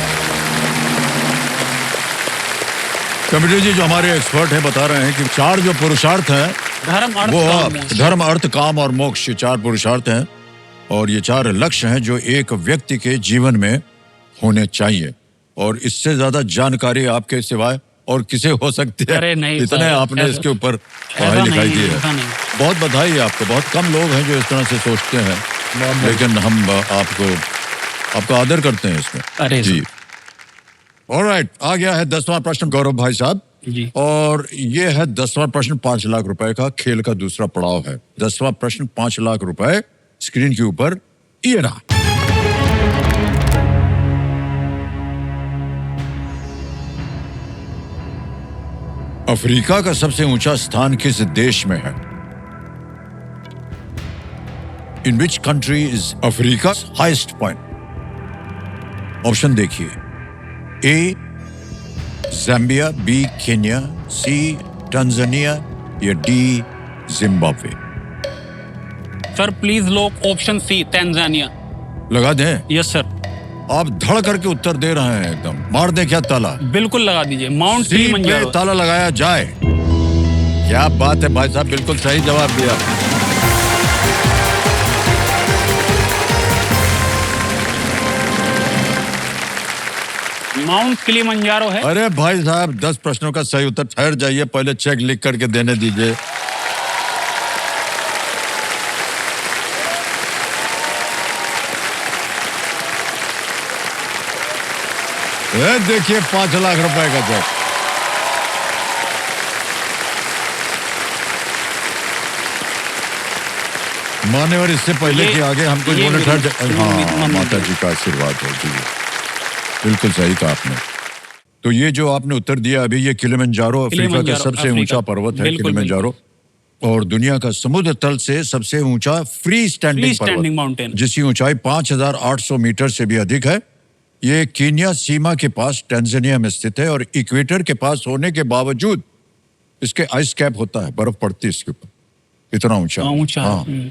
A: कमिटी जी जो हमारे एक्सपर्ट हैं बता रहे हैं कि 4 जो पुरुषार्थ हैं
C: धर्म, अर्थ,
A: वो
C: काम, मोक्ष।
A: धर्म, अर्थ, काम और मोक्ष, ये 4 पुरुषार्थ हैं और ये 4 लक्ष्य हैं जो एक व्यक्ति के जीवन में होने चाहिए। और इससे ज्यादा जानकारी आपके सिवाय और किसे हो सकती है?
C: अरे नहीं
A: इतने
C: सर,
A: आपने
C: ऐसा-
A: इसके ऊपर
C: ऐसा
A: पढ़ाई लिखाई
C: नहीं,
A: दी
C: ऐसा
A: है।
C: नहीं।
A: बहुत बधाई है आपको। बहुत कम लोग हैं जो इस तरह से सोचते हैं, लेकिन हम आपका आदर करते हैं इसमें।
C: अरे
A: जी, ऑलराइट। आ गया है 10वां प्रश्न गौरव भाई साहब
C: जी।
A: और ये है 10वां प्रश्न 5 लाख रुपए का। खेल का दूसरा पड़ाव है। 10वां प्रश्न 5 लाख रुपए स्क्रीन के ऊपर ये रहा। अफ्रीका का सबसे ऊंचा स्थान किस देश में है? In which country is Africa highest point? Option देखिए, A Zambia, B Kenya, C Tanzania या D Zimbabwe.
C: Sir please lock option C Tanzania.
A: लगा दें?
C: Yes sir.
A: आप धड़ करके उत्तर दे रहे हैं, एकदम मार दें क्या ताला?
C: बिल्कुल लगा दीजिए, माउंट
A: सी पे
C: किलिमंजारो।
A: ताला लगाया जाए। क्या बात है भाई साहब, बिल्कुल सही जवाब दिया।
C: माउंट किलिमंजारो है।
A: अरे भाई साहब, 10 प्रश्नों का सही उत्तर। ठहर जाइए, पहले चेक लिख करके देने दीजिए। देखिए 5 लाख रुपए का चेक। मान्यवर, इससे पहले कि आगे हमको
C: ये
A: बोले ठहर हाँ,
C: मम्मी-
A: माता जी का आशीर्वाद है जी। बिल्कुल सही कहा आपने। तो ये जो आपने उत्तर दिया अभी, ये किलिमंजारो अफ्रीका का
C: किलिमंजारो,
A: सबसे
C: अफ्रीका।
A: ऊंचा पर्वत है।
C: बिल्कुल,
A: किलिमंजारो और दुनिया का समुद्र तल से सबसे ऊंचा फ्री स्टैंडिंग
C: स्टैंडिंग
A: पर्वत,
C: माउंटेन।
A: जिसकी ऊंचाई 5800 मीटर से भी अधिक है। ये कीनिया सीमा के पास टंजानिया में स्थित है और इक्वेटर के पास होने के बावजूद इसके आइस कैप होता है, बर्फ पड़ती है इसके ऊपर, इतना ऊंचा।
C: हाँ, ऊंचा है।
A: हाँ।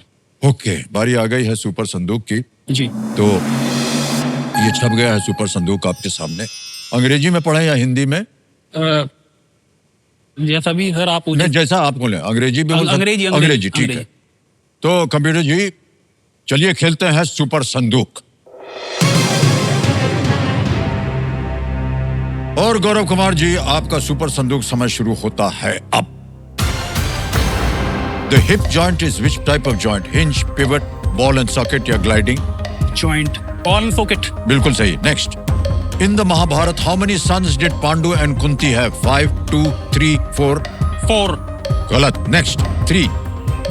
A: ओके, बारी आ गई है सुपर संदूक की।
C: जी।
A: तो ये छप गया है सुपर संदूक आपके सामने। अंग्रेजी में पढ़े या हिंदी में?
C: जैसा भी सर आप
A: नहीं, जैसा आप बोले। अंग्रेजी भी बोल सकते-
C: अंग्रेजी,
A: अंग्रेजी ठीक है। तो कंप्यूटर जी, चलिए खेलते हैं सुपर संदूक। और गौरव कुमार जी, आपका सुपर संदूक समय शुरू होता है अब। The hip joint is which type of joint? Hinge, pivot, ball and socket या gliding?
C: Joint, ball and socket.
A: बिल्कुल सही। Next, in the Mahabharat how many sons did Pandu and Kunti have? 5, 2, 3, 4?
C: 4।
A: गलत। Next, 3.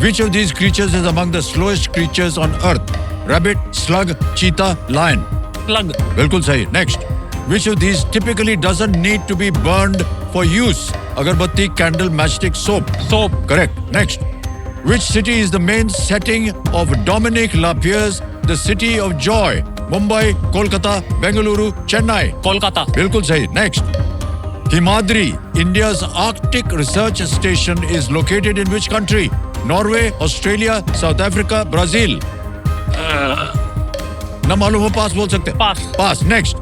A: Which of these creatures is among the slowest creatures on earth? Rabbit, slug, cheetah, lion?
C: Plug.
A: बिल्कुल सही। Next, Which of these typically doesn't need to be burned for use? Agarbatti, candle, matchstick, soap.
C: Soap.
A: Correct. Next. Which city is the main setting of Dominic Lapierre's The City of Joy? Mumbai, Kolkata, Bengaluru, Chennai.
C: Kolkata.
A: बिल्कुल सही. Next. Himadri, India's Arctic Research Station, is located in which country? Norway, Australia, South Africa, Brazil. ना मालूम हो पास बोल सकते हैं.
C: पास.
A: Pass. Next.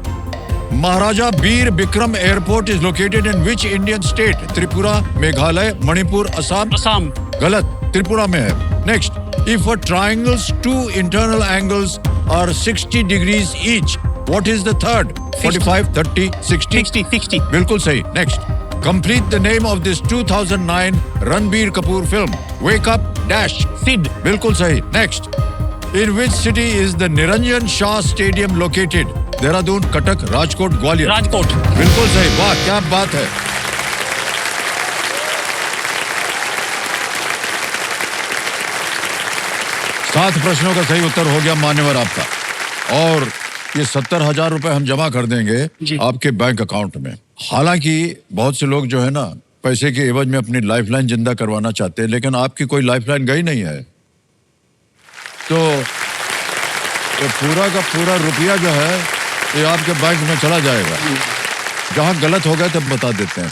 A: Maharaja Bir Bikram Airport is located in which Indian state? Tripura, Meghalaya, Manipur, Assam.
C: Assam.
A: गलत. त्रिपुरा में है. Next. If a triangle's two internal angles are 60 degrees each, what is the third? 45, 30, 60.
C: 60.
A: बिल्कुल सही. Next. Complete the name of this 2009 Ranbir Kapoor film. Wake Up, Dash.
C: Sid.
A: बिल्कुल सही. Next. In which city is the Niranjan Shah Stadium located? Dehradun, Cuttack, Rajkot, Gwalior.
C: Rajkot.
A: बिल्कुल सही. वाह, क्या बात है. सात प्रश्नों का सही उत्तर हो गया मान्यवर आपका. और ये 70,000 रुपए हम जमा कर देंगे
C: जी.
A: आपके बैंक अकाउंट में. हालांकि बहुत से लोग जो है ना पैसे के एवज में अपनी लाइफलाइन जिंदा करवाना चाहते हैं, लेकिन आपकी कोई लाइफलाइन गई नहीं है, तो ये पूरा का पूरा रुपया जो है ये आपके बैंक में चला जाएगा. जहां गलत हो गए तब बता देते हैं.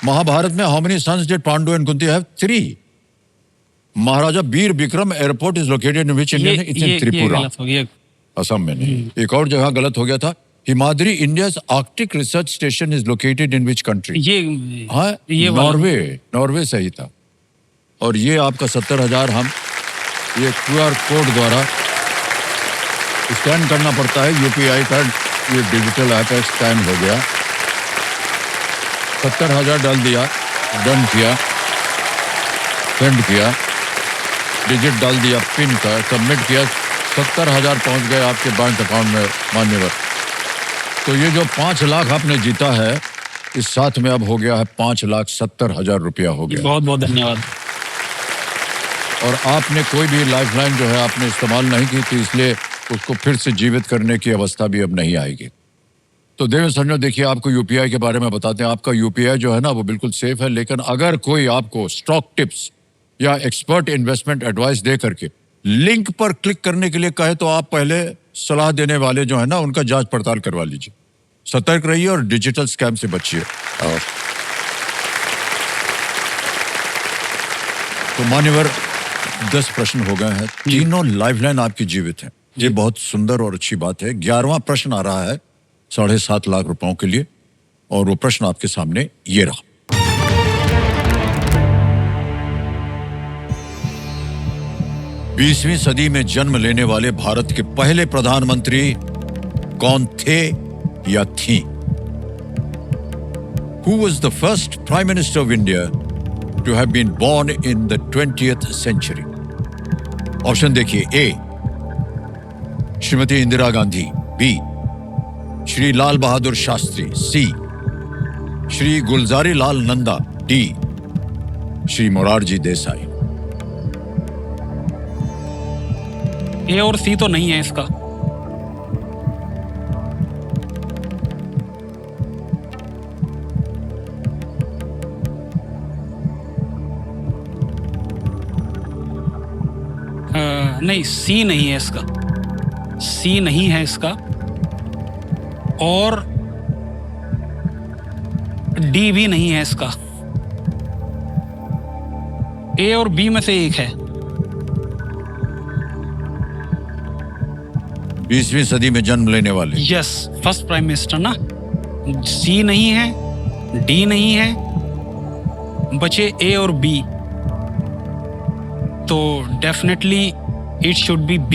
A: महाभारत में how many sons did Pandu and Kunti have? 3. Maharaja Bir Bikram airport is located in which Indian? It's in Tripura.
C: गलत हो गया.
A: असम में नहीं. एक और जगह गलत हो गया था. Himadri, India's Arctic research station is located in which country? हाँ,
C: ये
A: नॉर्वे सही था. और ये आपका 70,000 हम ये QR कोड द्वारा स्कैन करना पड़ता है. UPI का ये डिजिटल ऐप है, स्कैन हो गया. 70,000 डाल दिया, डन किया, सेंड किया, डिजिट डाल दिया, पिन का सबमिट किया. 70,000 पहुंच गए आपके बैंक अकाउंट में मान्यवर. तो ये जो 5 लाख आपने जीता है, इस साथ में अब हो गया है 5,70,000 रुपया हो गया.
C: बहुत बहुत धन्यवाद.
A: और आपने कोई भी लाइफलाइन जो है आपने इस्तेमाल नहीं की थी, इसलिए उसको फिर से जीवित करने की अवस्था भी अब नहीं आएगी. तो देवेंद्र संजय, देखिए आपको UPI के बारे में बताते हैं. आपका UPI जो है ना वो बिल्कुल सेफ है, लेकिन अगर कोई आपको स्टॉक टिप्स या एक्सपर्ट इन्वेस्टमेंट एडवाइस दे करके लिंक पर क्लिक करने के लिए कहे, तो आप पहले सलाह देने वाले जो है ना उनका जांच पड़ताल करवा लीजिए. सतर्क रहिए और डिजिटल स्कैम से बचिए. तो मान्यवर 10 प्रश्न हो गए हैं. तीनों लाइफलाइन आपकी जीवित है. ये बहुत सुंदर और अच्छी बात है. 11वां प्रश्न आ रहा है 7.5 लाख रुपयों के लिए, और वो प्रश्न आपके सामने ये रहा. बीसवीं सदी में जन्म लेने वाले भारत के पहले प्रधानमंत्री कौन थे या थी? Who was the first Prime Minister of India to have been born in the 20th century? Option देखिए. A. Shrimati Indira Gandhi. B. Shri Lal Bahadur Shastri. C. Shri Gulzari Lal Nanda. D. Shri Morarji Desai.
C: A और C तो नहीं है इसका. नहीं, C नहीं है इसका. C नहीं है इसका. और D भी नहीं है इसका. A और B में से एक है.
A: 20वीं सदी में जन्म लेने वाले.
C: यस, फर्स्ट प्राइम मिनिस्टर ना. C नहीं है, D नहीं है, बचे A और B. तो definitely it should be B.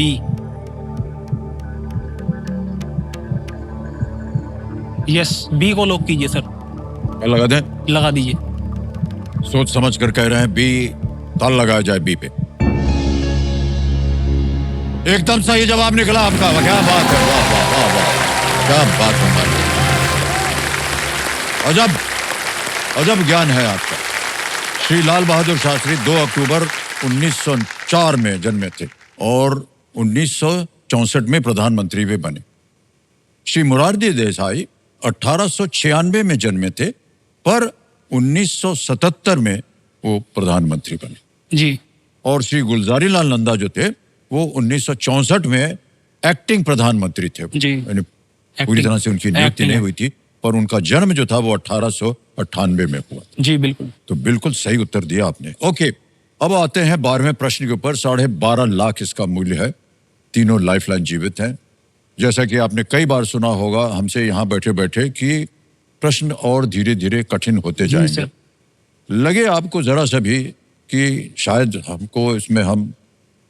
C: Yes, B को लॉक कीजिए सर.
A: क्या लगा दें?
C: लगा दीजिए.
A: सोच समझ कर कह रहे हैं B. ताल लगाया जाए B पे. एकदम सही जवाब निकला आपका. क्या बात है. वाह वाह वाह वाह, क्या बात है हमारी. अजब अजब ज्ञान है आपका. श्री लाल बहादुर शास्त्री 2 अक्टूबर 1904 में जन्मे थे और 1964 में प्रधानमंत्री भी बने. श्री मोरारजी देसाई 1896 में जन्मे थे, पर 1977 में वो प्रधानमंत्री बने।
C: जी।
A: और श्री गुलजारी लाल नंदा जो थे वो 1964 में एक्टिंग प्रधानमंत्री थे।
C: जी।
A: यानी पूरी तरह से उनकी नियुक्ति नहीं हुई थी, पर उनका जन्म जो था वो 1898 में हुआ।
C: जी बिल्कुल।
A: तो बिल्कुल सही उत्तर दिया आपने। ओके, अब आते हैं 12वें प्रश्न के ऊपर। 12.5 लाख इसका मूल्य है। तीनों लाइफलाइन जीवित हैं। जैसा कि आपने कई बार सुना होगा हमसे यहाँ बैठे बैठे कि प्रश्न और धीरे धीरे कठिन होते जाएंगे। लगे आपको जरा सा भी कि शायद हमको इसमें हम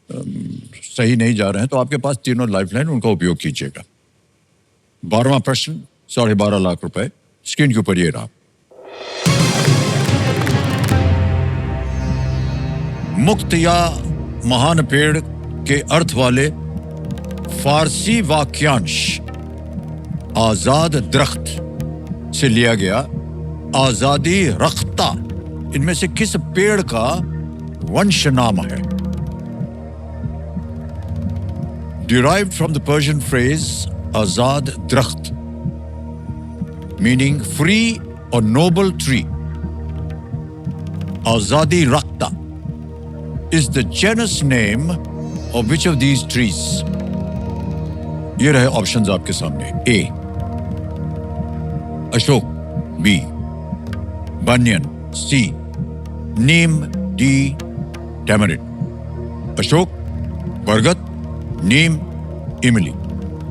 A: सही नहीं जा रहे हैं, तो आपके पास तीनों लाइफलाइन, उनका उपयोग कीजिएगा। 12वां प्रश्न 12.5 लाख रुपए स्क्रीन के ऊपर ये रहा। मुक्त या महान पेड़ के अर्थ वाले फारसी वाक्यांश आजाद दरख्त से लिया गया आजादी रख्ता इनमें से किस पेड़ का वंश नाम है? Derived from the Persian phrase Azad Drakht, meaning free or noble tree. Azadi Rakhta is the genus name of which of these trees? ये रहे ऑप्शंस आपके सामने। A Ashok, B banyan, C Neem, D tamarind. Ashok, बरगद, नीम, इमली।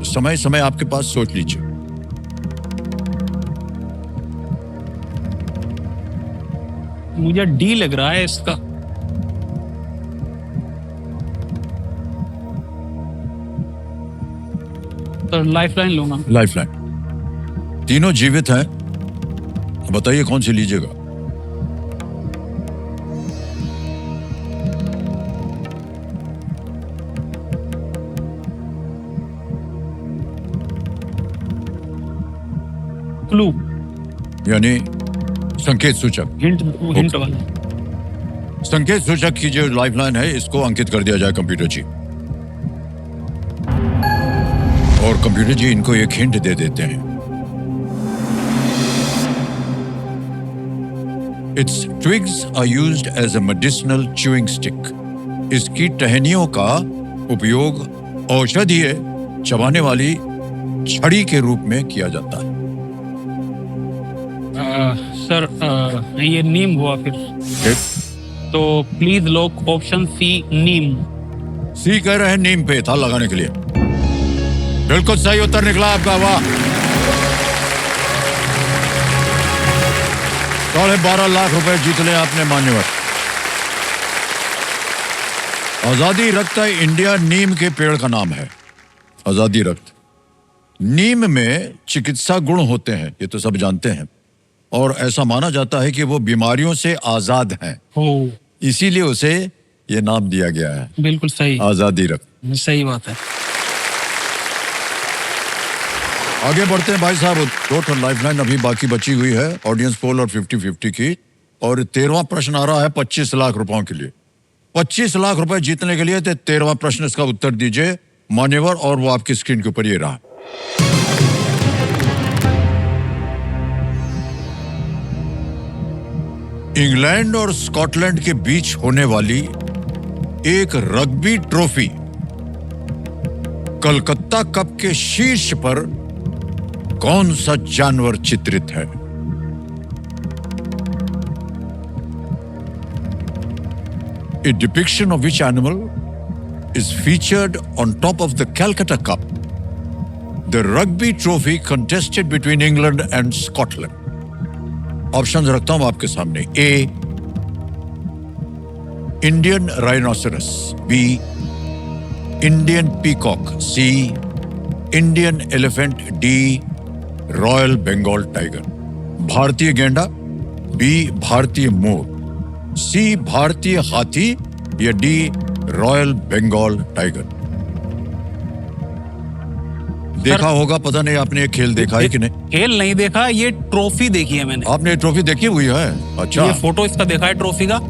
A: समय समय आपके पास सोच लीजिए।
C: मुझे डी लग रहा है इसका। तो लाइफलाइन लूंगा।
A: लाइफलाइन। तीनों जीवित हैं, बताइए कौन सी लीजिएगा?
C: क्लू
A: यानी संकेत सूचक,
C: हिंट वाला।
A: संकेत सूचक की जो लाइफलाइन है इसको अंकित कर दिया जाए कंप्यूटर जी, और कंप्यूटर जी इनको एक हिंट दे देते हैं। Its twigs are used as a medicinal chewing stick. इसकी टहनियों का उपयोग औषधीय चबाने वाली छड़ी के रूप में किया जाता है।
C: सर ये नीम हुआ फिर। तो प्लीज लोग ऑप्शन सी नीम।
A: सी कह रहे हैं नीम पे था लगाने के लिए। बिल्कुल सही उत्तर निकला आपका, वाह। 12.5 लाख रुपए जीत ले आपने मान्यवर। आजादी रक्त इंडिया नीम के पेड़ का नाम है। आजादी रक्त। नीम में चिकित्सा गुण होते हैं, ये तो सब जानते हैं, और ऐसा माना जाता है कि वो बीमारियों से आजाद हैं। इसीलिए उसे ये नाम दिया गया है।
C: बिल्कुल सही,
A: आजादी रक्त।
C: सही बात है।
A: आगे बढ़ते हैं भाई साहब। टोटल लाइफलाइन अभी बाकी बची हुई है ऑडियंस पोल और 50-50 की, और 13वां प्रश्न आ रहा है 25 लाख रुपयों के लिए। 25 लाख रुपए जीतने के लिए 13वां प्रश्न इसका उत्तर दीजिए मान्यवर, और वो आपकी स्क्रीन के ऊपर ये रहा। इंग्लैंड और स्कॉटलैंड के बीच होने वाली एक रग्बी ट्रॉफी कलकत्ता कप के शीर्ष पर कौन सा जानवर चित्रित है? A depiction of which animal is featured on top of the Calcutta Cup, the rugby trophy contested between England and Scotland? Option रखता हूं आपके सामने। A Indian rhinoceros, B Indian peacock, C Indian elephant, D royal Bengal tiger. भारतीय गेंडा, B भारतीय मोर, C भारतीय हाथी, या D रॉयल बंगाल टाइगर? देखा होगा, पता नहीं आपने ये खेल देखा है कि नहीं?
C: खेल नहीं देखा, ये ट्रॉफी देखी है मैंने।
A: आपने ये ट्रॉफी देखी हुई है? अच्छा।
C: ये फोटो इसका देखा है ट्रॉफी का।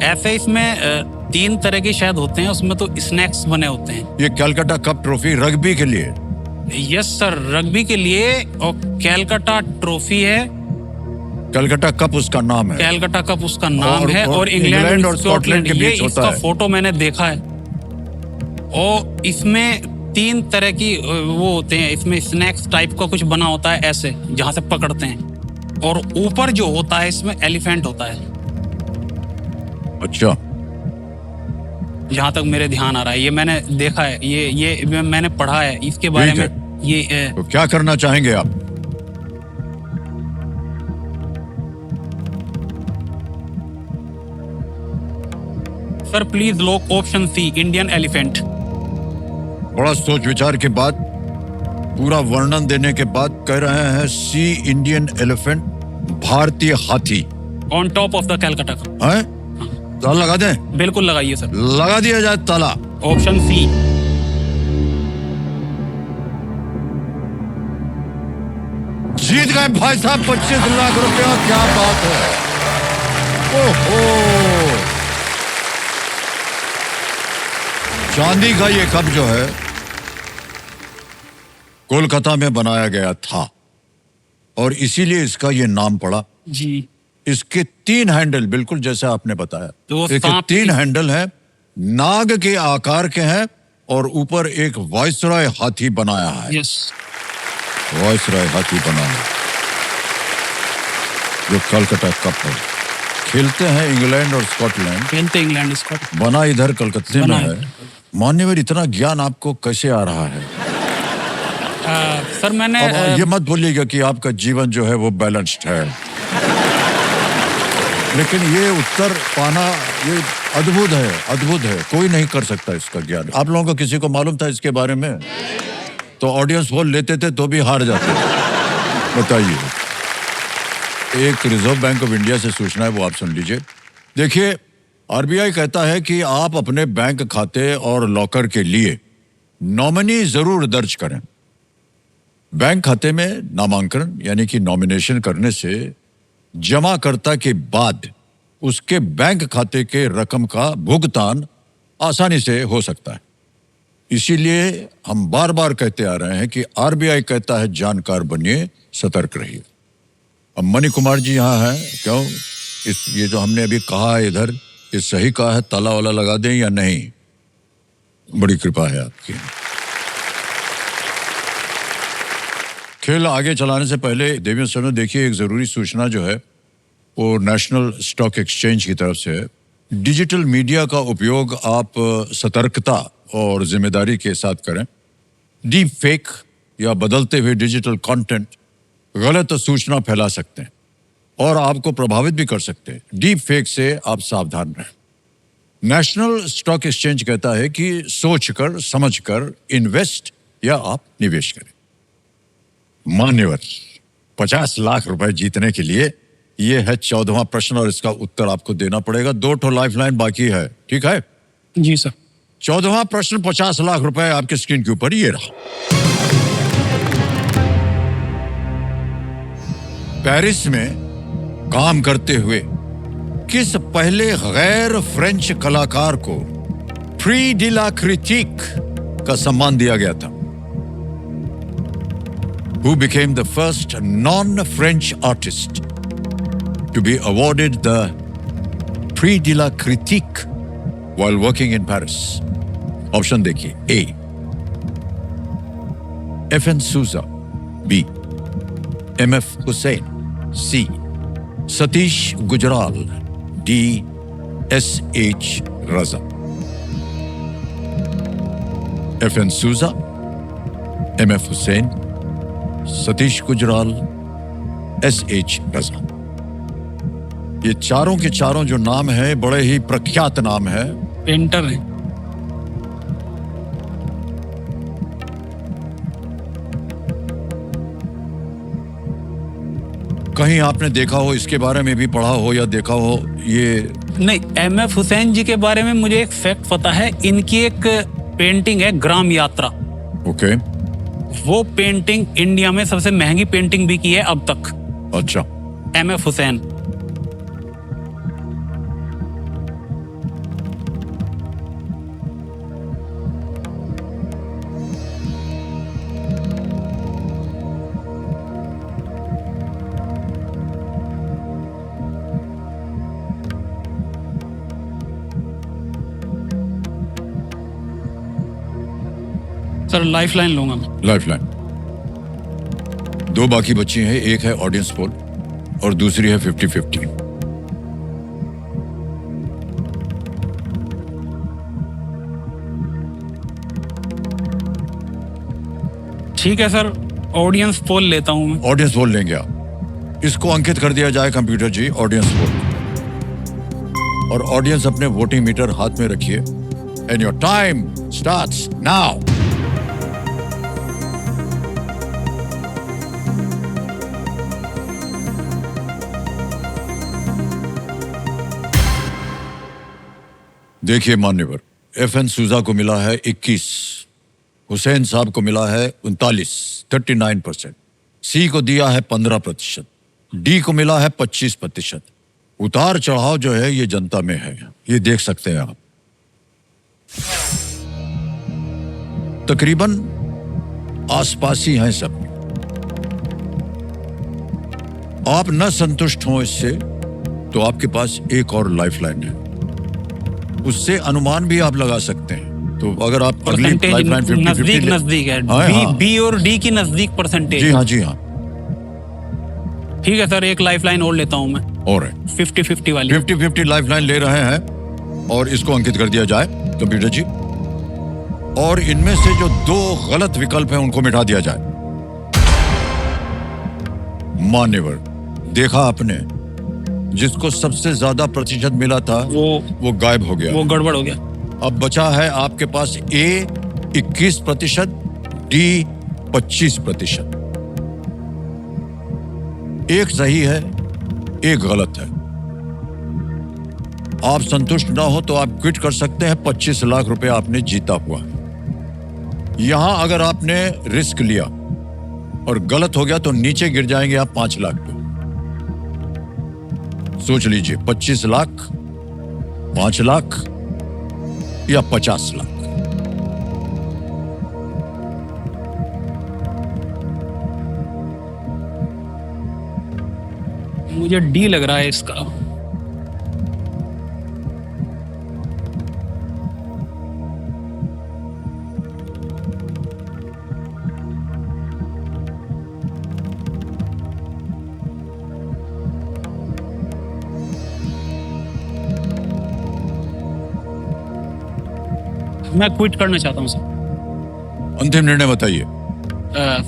C: ऐसे इसमें 3 तरह के शायद होते हैं, उसमें तो स्नैक्स बने होते हैं।
A: ये कलकत्ता कप ट्रॉफी रग्बी के लिए
C: यस सर, रग्बी के लिए। और कैलकाटा ट्रॉफी है,
A: कलकत्ता कप उसका नाम है।
C: कैलकाटा कप उसका नाम है। और
A: इंग्लैंड
C: इंग्लैंड
A: और
C: और
A: स्कॉटलैंड के बीच होता
C: इसका
A: है।
C: फोटो मैंने देखा है। और इसमें 3 तरह की वो होते हैं, इसमें स्नैक्स टाइप का कुछ बना होता है ऐसे, जहां से पकड़ते हैं। और ऊपर जो होता है इसमें एलिफेंट होता है,
A: अच्छा,
C: जहां तक मेरे ध्यान आ रहा है। ये मैंने देखा है, ये मैंने पढ़ा है इसके बारे
A: ठीक है।
C: में। ये
A: तो क्या करना चाहेंगे आप?
C: Sir please lock option C, Indian elephant.
A: बड़ा सोच विचार के बाद, पूरा वर्णन देने के बाद कह रहे हैं सी, इंडियन एलिफेंट, भारतीय हाथी।
C: On top of the Calcutta cup.
A: हैं? ताला लगा दें?
C: बिल्कुल लगाइए सर।
A: लगा दिया जाए ताला।
C: Option C.
A: जीत गए भाई साहब 25 लाख रुपया। क्या बात है! ओहो, चांदी का ये कप जो है कोलकाता में बनाया गया था और इसीलिए इसका ये नाम पड़ा।
C: जी।
A: इसके 3 हैंडल, बिल्कुल जैसे आपने बताया,
C: तो
A: इसके
C: सांप
A: 3 हैंडल हैं, नाग के आकार के हैं और ऊपर एक वायसराय हाथी बनाया है।
C: यस।
A: वायसराय हाथी बनाया है, जो कलकत्ता कप है। खेलते हैं इंग्लैंड और स्कॉटलैंड।
C: खेलते इंग्लैंड स्कॉटलैंड।
A: बना इधर कलकत्ते में
C: बना
A: है। मान्यवर, इतना ज्ञान आपको कैसे आ रहा है?
C: सर मैंने
A: अब ये मत भूलिएगा कि आपका जीवन जो है वो बैलेंस्ड है, लेकिन ये उत्तर पाना ये अद्भुत है, अद्भुत है। कोई नहीं कर सकता इसका ज्ञान। आप लोगों को किसी को मालूम था इसके बारे में? तो ऑडियंस पोल लेते थे तो भी हार जाते। बताइए। एक रिजर्व बैंक ऑफ इंडिया से सूचना है, वो आप सुन लीजिए। देखिए, आरबीआई कहता है कि आप अपने बैंक खाते और लॉकर के लिए नॉमिनी जरूर दर्ज करें। बैंक खाते में नामांकन यानी कि नॉमिनेशन करने से जमाकर्ता के बाद उसके बैंक खाते के रकम का भुगतान आसानी से हो सकता है। इसीलिए हम बार बार कहते आ रहे हैं कि आरबीआई कहता है जानकार बनिए, सतर्क रहिए। अब मणि कुमार जी यहाँ हैं, क्यों ये जो हमने अभी कहा है इधर, ये सही कहा है? ताला वाला लगा दें या नहीं? बड़ी कृपा है आपकी। खेल आगे चलाने से पहले देवियों सनों, देखिए एक जरूरी सूचना जो है वो नेशनल स्टॉक एक्सचेंज की तरफ से है। डिजिटल मीडिया का उपयोग आप सतर्कता और जिम्मेदारी के साथ करें। डीप फेक या बदलते हुए डिजिटल कंटेंट गलत सूचना फैला सकते हैं और आपको प्रभावित भी कर सकते हैं। डीप फेक से आप सावधान रहें। नेशनल स्टॉक एक्सचेंज कहता है कि सोचकर समझकर इन्वेस्ट या आप निवेश करें। मान्यवर, 50 लाख रुपए जीतने के लिए ये है 14वां प्रश्न और इसका उत्तर आपको देना पड़ेगा। 2 ठो लाइफलाइन बाकी है, ठीक है?
C: जी सर।
A: 14वां प्रश्न, 50 लाख रुपए आपके स्क्रीन के ऊपर ये रहा। पेरिस में काम करते हुए किस पहले गैर फ्रेंच कलाकार को प्री डी ला क्रिटिक का सम्मान दिया गया था? Who became the first non-French artist to be awarded the Prix de la Critique while working in Paris? Option देखिए। A. F.N. Souza. B. M.F. Hussain. C. Satish Gujral. D. S.H. Raza. F.N. Souza, M.F. Hussain, Satish Gujral, S.H. रजा। ये चारों के चारों जो नाम है बड़े ही प्रख्यात नाम है।
C: पेंटर है।
A: कहीं आपने देखा हो, इसके बारे में भी पढ़ा हो या देखा हो? ये
C: नहीं, M.F. हुसैन जी के बारे में मुझे एक फैक्ट पता है। इनकी एक पेंटिंग है ग्राम यात्रा।
A: ओके।
C: वो पेंटिंग इंडिया में सबसे महंगी पेंटिंग भी की है अब तक।
A: अच्छा।
C: M.F. Hussain. Sir life line लूंगा मैं।
A: लाइफलाइन। दो बाकी बच्ची हैं, एक है ऑडियंस पोल और दूसरी है 50-50।
C: ठीक है सर, ऑडियंस पोल लेता हूँ मैं।
A: ऑडियंस पोल लेंगे आप। इसको अंकित कर दिया जाए कंप्यूटर जी, ऑडियंस पोल। और ऑडियंस अपने वोटिंग मीटर हाथ में रखिए and your time starts now. देखिए मान्यवर, FN सूजा को मिला है 21, हुसैन साहब को मिला है 39% सी को दिया है 15%, डी को मिला है 25%। उतार चढ़ाव जो है ये जनता में है, ये देख सकते हैं आप। तकरीबन आसपास ही हैं सब। आप न संतुष्ट हो इससे तो आपके पास एक और लाइफलाइन है, उससे अनुमान भी आप लगा सकते हैं। तो अगर आप अगली लाइफलाइन 50-50
C: नजदीक है, बी और डी की नजदीक परसेंटेज।
A: जी हाँ जी हाँ।
C: ठीक है सर, एक लाइफलाइन और लेता हूं मैं।
A: और
C: 50-50 वाली।
A: 50-50 लाइफलाइन ले रहे हैं और इसको अंकित कर दिया जाए कंप्यूटर जी। और इनमें से जो दो गलत विकल्प हैं उनको मिटा दिया जाए। मान्यवर, देखा आपने, जिसको सबसे ज्यादा प्रतिशत मिला था वो गायब हो गया,
C: वो गड़बड़ हो गया।
A: अब बचा है आपके पास A 21%, D 25%। एक सही है, एक गलत है। आप संतुष्ट ना हो तो आप क्विट कर सकते हैं। 25 लाख रुपए आपने जीता हुआ है। यहां अगर आपने रिस्क लिया और गलत हो गया तो नीचे गिर जाएंगे आप 5 लाख पे। सोच लीजिए, 25 लाख, 5 लाख या 50 लाख।
C: मुझे डी लग रहा है इसका। मैं क्विट करना चाहता हूँ सर।
A: अंतिम निर्णय बताइए।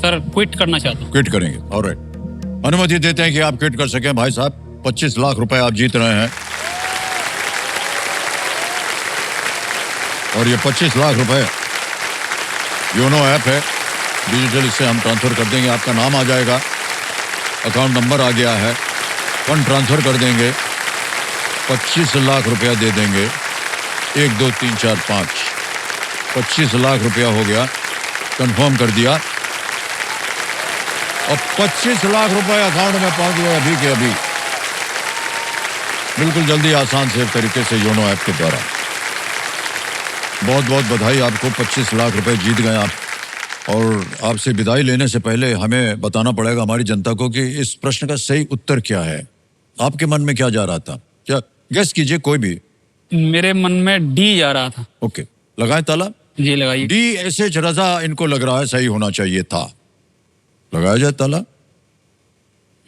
C: सर क्विट करना चाहता हूँ।
A: क्विट करेंगे, ऑलराइट। अनुमति देते हैं कि आप क्विट कर सकें। भाई साहब, 25 लाख रुपए आप जीत रहे हैं और ये 25 लाख रुपए योनो ऐप है, डिजिटल, इससे हम ट्रांसफर कर देंगे। आपका नाम आ जाएगा, अकाउंट नंबर आ गया है, फंड ट्रांसफर कर देंगे, 25 लाख रुपया दे देंगे। 1 2 3 4 5, 25 लाख रुपया हो गया, कंफर्म कर दिया और 25 लाख रुपए अकाउंट में पहुंच गए अभी के अभी। बिल्कुल जल्दी, आसान से तरीके से योनो ऐप के द्वारा। बहुत बहुत बधाई आपको, 25 लाख रुपए जीत गए आप। और आपसे विदाई लेने से पहले हमें बताना पड़ेगा हमारी जनता को कि इस प्रश्न का सही उत्तर क्या है। आपके मन में क्या जा रहा था? क्या गेस कीजिए, कोई भी।
C: मेरे मन में डी जा रहा था।
A: ओके, लगाएं ताला।
C: जी लगाइए।
A: DSH रजा इनको लग रहा है सही होना चाहिए था। लगाया जाए ताला।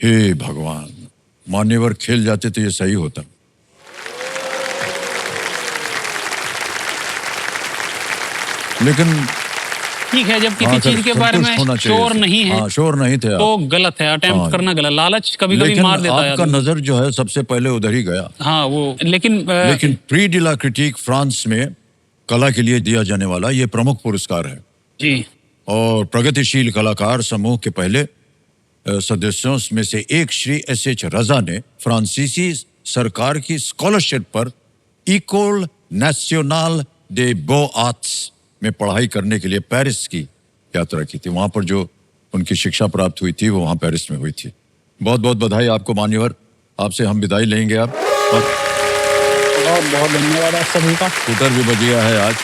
A: हे भगवान, मान्यवर खेल जाते तो ये सही होता। लेकिन
C: ठीक है, जब किसी चीज के बारे में श्योर नहीं है,
A: श्योर नहीं थे
C: तो गलत है। अटेम्प्ट करना गलत, लालच कभी कभी मार देता है।
A: आपका नजर जो है सबसे पहले उधर ही गया।
C: हाँ वो, लेकिन
A: प्री डी ला क्रिटिक फ्रांस में कला के लिए दिया जाने वाला ये प्रमुख पुरस्कार है
C: जी।
A: और प्रगतिशील कलाकार समूह के पहले सदस्यों में से एक श्री SH रजा ने फ्रांसीसी सरकार की स्कॉलरशिप पर इकोल नेशनल दे बो आर्ट्स में पढ़ाई करने के लिए पेरिस की यात्रा की थी। वहां पर जो उनकी शिक्षा प्राप्त हुई थी वो वहां पेरिस में हुई थी। बहुत बहुत बधाई आपको मान्यवर, आपसे हम विदाई लेंगे आप। और
C: बहुत बहुत धन्यवाद आप सभी का।
A: स्कूटर भी बज गया है आज।